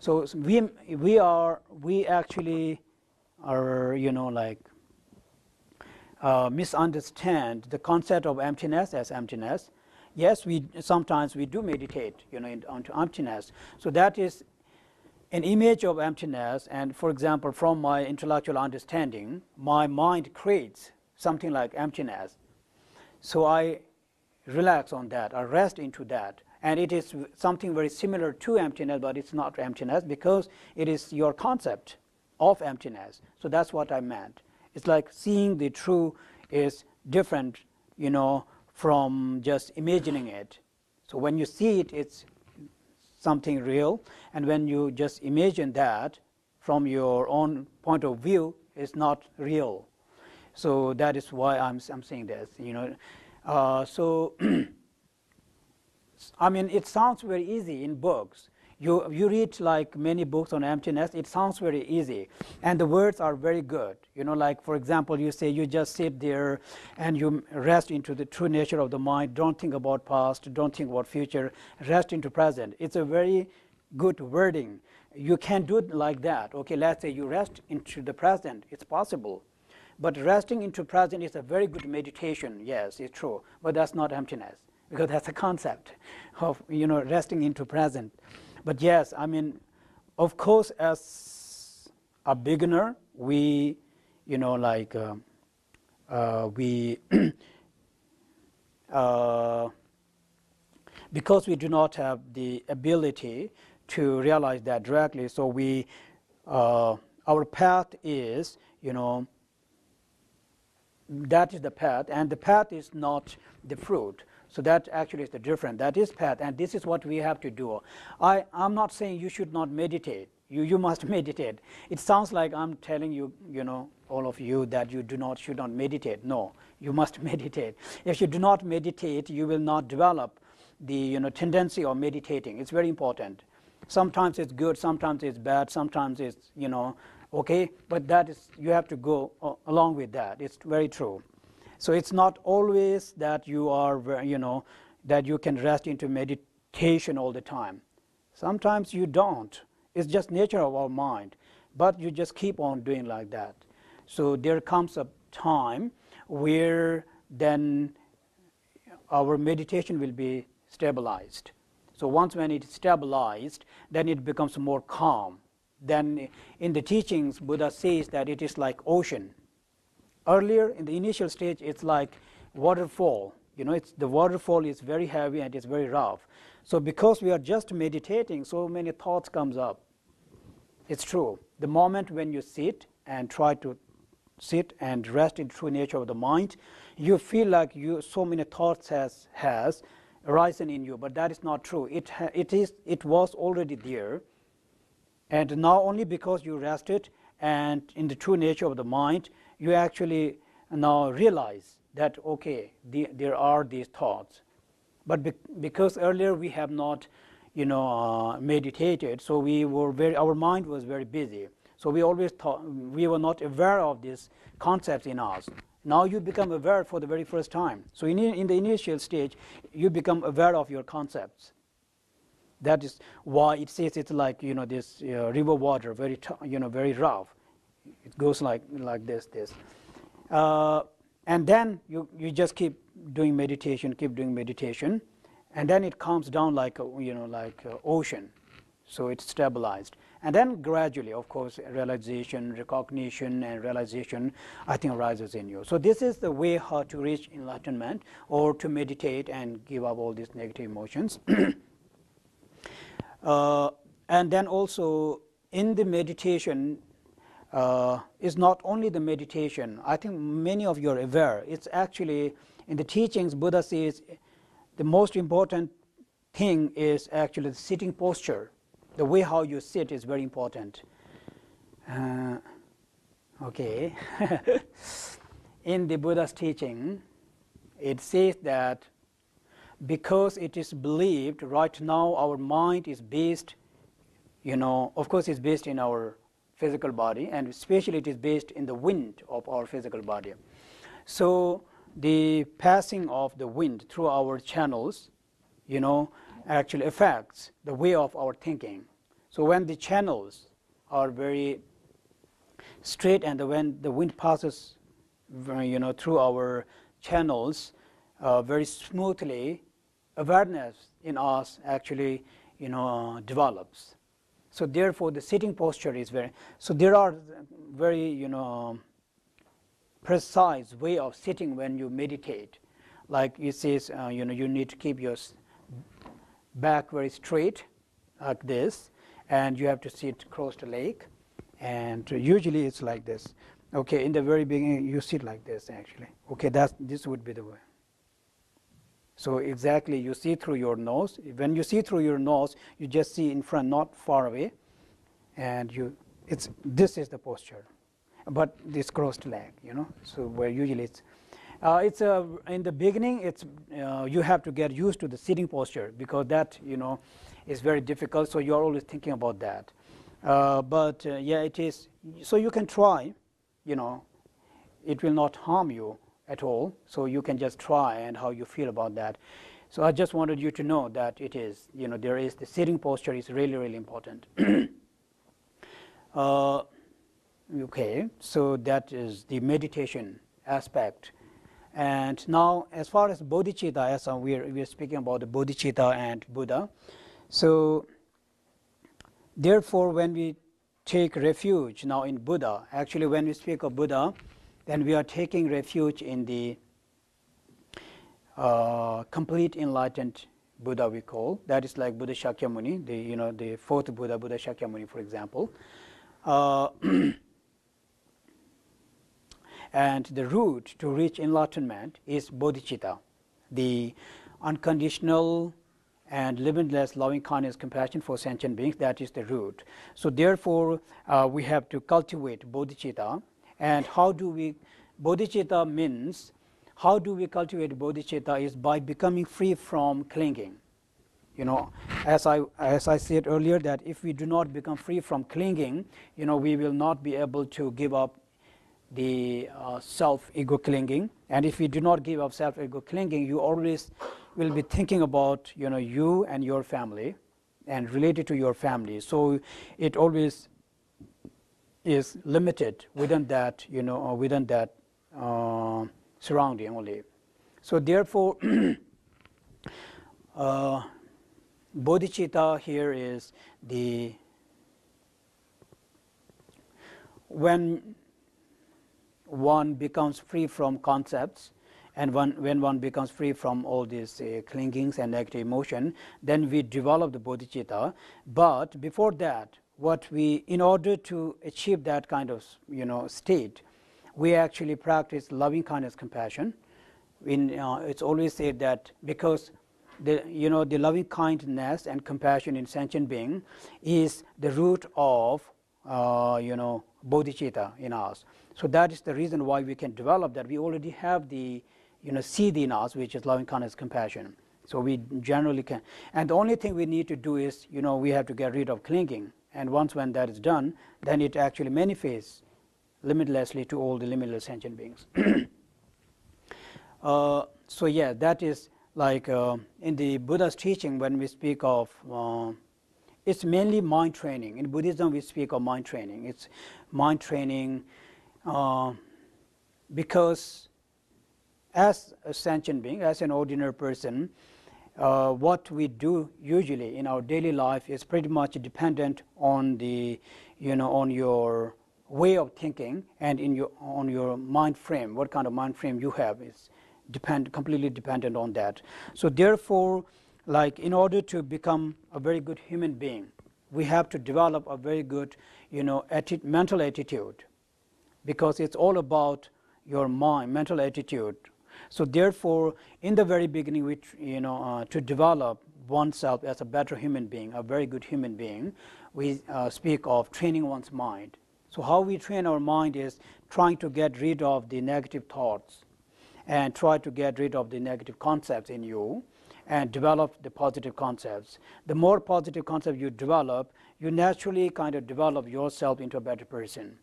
So we actually are, you know, like misunderstand the concept of emptiness as emptiness. Yes, sometimes we do meditate, you know, onto emptiness. So that is an image of emptiness. And for example, from my intellectual understanding, my mind creates something like emptiness. So I relax on that, I rest into that. And it is something very similar to emptiness, but it's not emptiness because it is your concept of emptiness. So that's what I meant. It's like seeing the true is different, you know, from just imagining it. So when you see it, it's something real. And when you just imagine that from your own point of view, it's not real. So that is why I'm saying this, you know. So I mean, it sounds very easy in books. You read like many books on emptiness, it sounds very easy. And the words are very good. You know, like for example, you say you just sit there and you rest into the true nature of the mind. Don't think about past, don't think about future, rest into present. It's a very good wording. You can do it like that. Okay, let's say you rest into the present. It's possible. But resting into present is a very good meditation. Yes, it's true. But that's not emptiness, because that's a concept of, you know, resting into present. But yes, I mean, of course, as a beginner, we, you know, like because we do not have the ability to realize that directly, so we, our path is, you know, that is the path, and the path is not the fruit. So that actually is the difference. That is path, and this is what we have to do. I'm not saying you should not meditate. You must meditate. It sounds like I'm telling you, you know, all of you, that you should not meditate. No, you must meditate. If you do not meditate, you will not develop the, you know, tendency of meditating. It's very important. Sometimes it's good, sometimes it's bad, sometimes it's, you know, okay, but that is, you have to go along with that. It's very true. So it's not always that you are, you know, that you can rest into meditation all the time. Sometimes you don't. It's just nature of our mind, but you just keep on doing like that. So there comes a time where then our meditation will be stabilized. So once when it is stabilized, then it becomes more calm. Then in the teachings, Buddha says that it is like ocean. Earlier, in the initial stage, it's like waterfall. You know, the waterfall is very heavy and it's very rough. So because we are just meditating, so many thoughts comes up. It's true. The moment when you sit and try to sit and rest in true nature of the mind, you feel like so many thoughts has arisen in you, but that is not true. It was already there, and now only because you rested and in the true nature of the mind, you actually now realize that, okay, there are these thoughts. But because earlier we have not, you know, meditated, so our mind was very busy. So we always thought, we were not aware of these concepts in us. Now you become aware for the very first time. So in the initial stage, you become aware of your concepts. That is why it says it's like, you know, this river water, very, you know, very rough. It goes like this. And then you just keep doing meditation, and then it calms down like ocean. So it's stabilized, and then gradually, of course, realization, recognition, and realization, I think, arises in you. So this is the way how to reach enlightenment, or to meditate and give up all these negative emotions. And then also in the meditation, is not only the meditation. I think many of you are aware. It's actually, in the teachings, Buddha says the most important thing is actually the sitting posture. The way how you sit is very important. Okay. In the Buddha's teaching, it says that because it is believed right now our mind is based, you know, of course it's based in our physical body, and especially it is based in the wind of our physical body. So the passing of the wind through our channels, you know, actually affects the way of our thinking. So when the channels are very straight and when the wind passes through our channels very smoothly, awareness in us actually develops. So therefore the sitting posture is very, so there are very precise way of sitting when you meditate. Like it says you need to keep your back very straight like this, and you have to sit crossed leg, and usually it's like this. Okay, in the very beginning you sit like this actually. Okay, this would be the way. So exactly, you see through your nose. When you see through your nose, you just see in front, not far away, and this is the posture. But this crossed leg, so where usually it's in the beginning it's you have to get used to the sitting posture, because that is very difficult. So you are always thinking about that. But yeah, it is. So you can try. It will not harm you at all. So you can just try and how you feel about that. So I just wanted you to know that it is. There is the sitting posture is really, really important. Okay, so that is the meditation aspect. And now, as far as bodhicitta, as we are speaking about the bodhicitta and Buddha. So therefore, when we take refuge now in Buddha, actually when we speak of Buddha, then we are taking refuge in the complete enlightened Buddha, we call. That is like Buddha Shakyamuni, the fourth Buddha, Buddha Shakyamuni, for example. And the route to reach enlightenment is bodhicitta, the unconditional and limitless loving kindness, compassion for sentient beings. That is the route. So therefore, we have to cultivate bodhicitta. And how do we, bodhicitta means, how do we cultivate bodhicitta is by becoming free from clinging. As I said earlier, that if we do not become free from clinging, we will not be able to give up the self-ego clinging. And if you do not give up self-ego clinging, you always will be thinking about you and your family and related to your family. So it always is limited within that surrounding only. So therefore bodhicitta here is when one becomes free from concepts, and when one becomes free from all these clingings and negative emotion, then we develop the bodhicitta. But before that, in order to achieve that kind of state, we actually practice loving kindness, compassion. It's always said that because the loving kindness and compassion in sentient being is the root of bodhicitta in us. So that is the reason why we can develop that. We already have the seed in us, which is loving kindness, compassion. So we generally can. And the only thing we need to do is we have to get rid of clinging. And once when that is done, then it actually manifests limitlessly to all the limitless sentient beings. So yeah, that is like in the Buddha's teaching when we speak of it's mainly mind training. In Buddhism we speak of mind training. It's mind training because as a sentient being, as an ordinary person, what we do usually in our daily life is pretty much dependent on the on your way of thinking and on your mind frame. What kind of mind frame you have is completely dependent on that. So therefore, like in order to become a very good human being, we have to develop a very good mental attitude, because it's all about your mind, mental attitude. So therefore, in the very beginning, to develop oneself as a better human being, a very good human being, we speak of training one's mind. So how we train our mind is trying to get rid of the negative thoughts and try to get rid of the negative concepts in you and develop the positive concepts. The more positive concepts you develop, you naturally kind of develop yourself into a better person.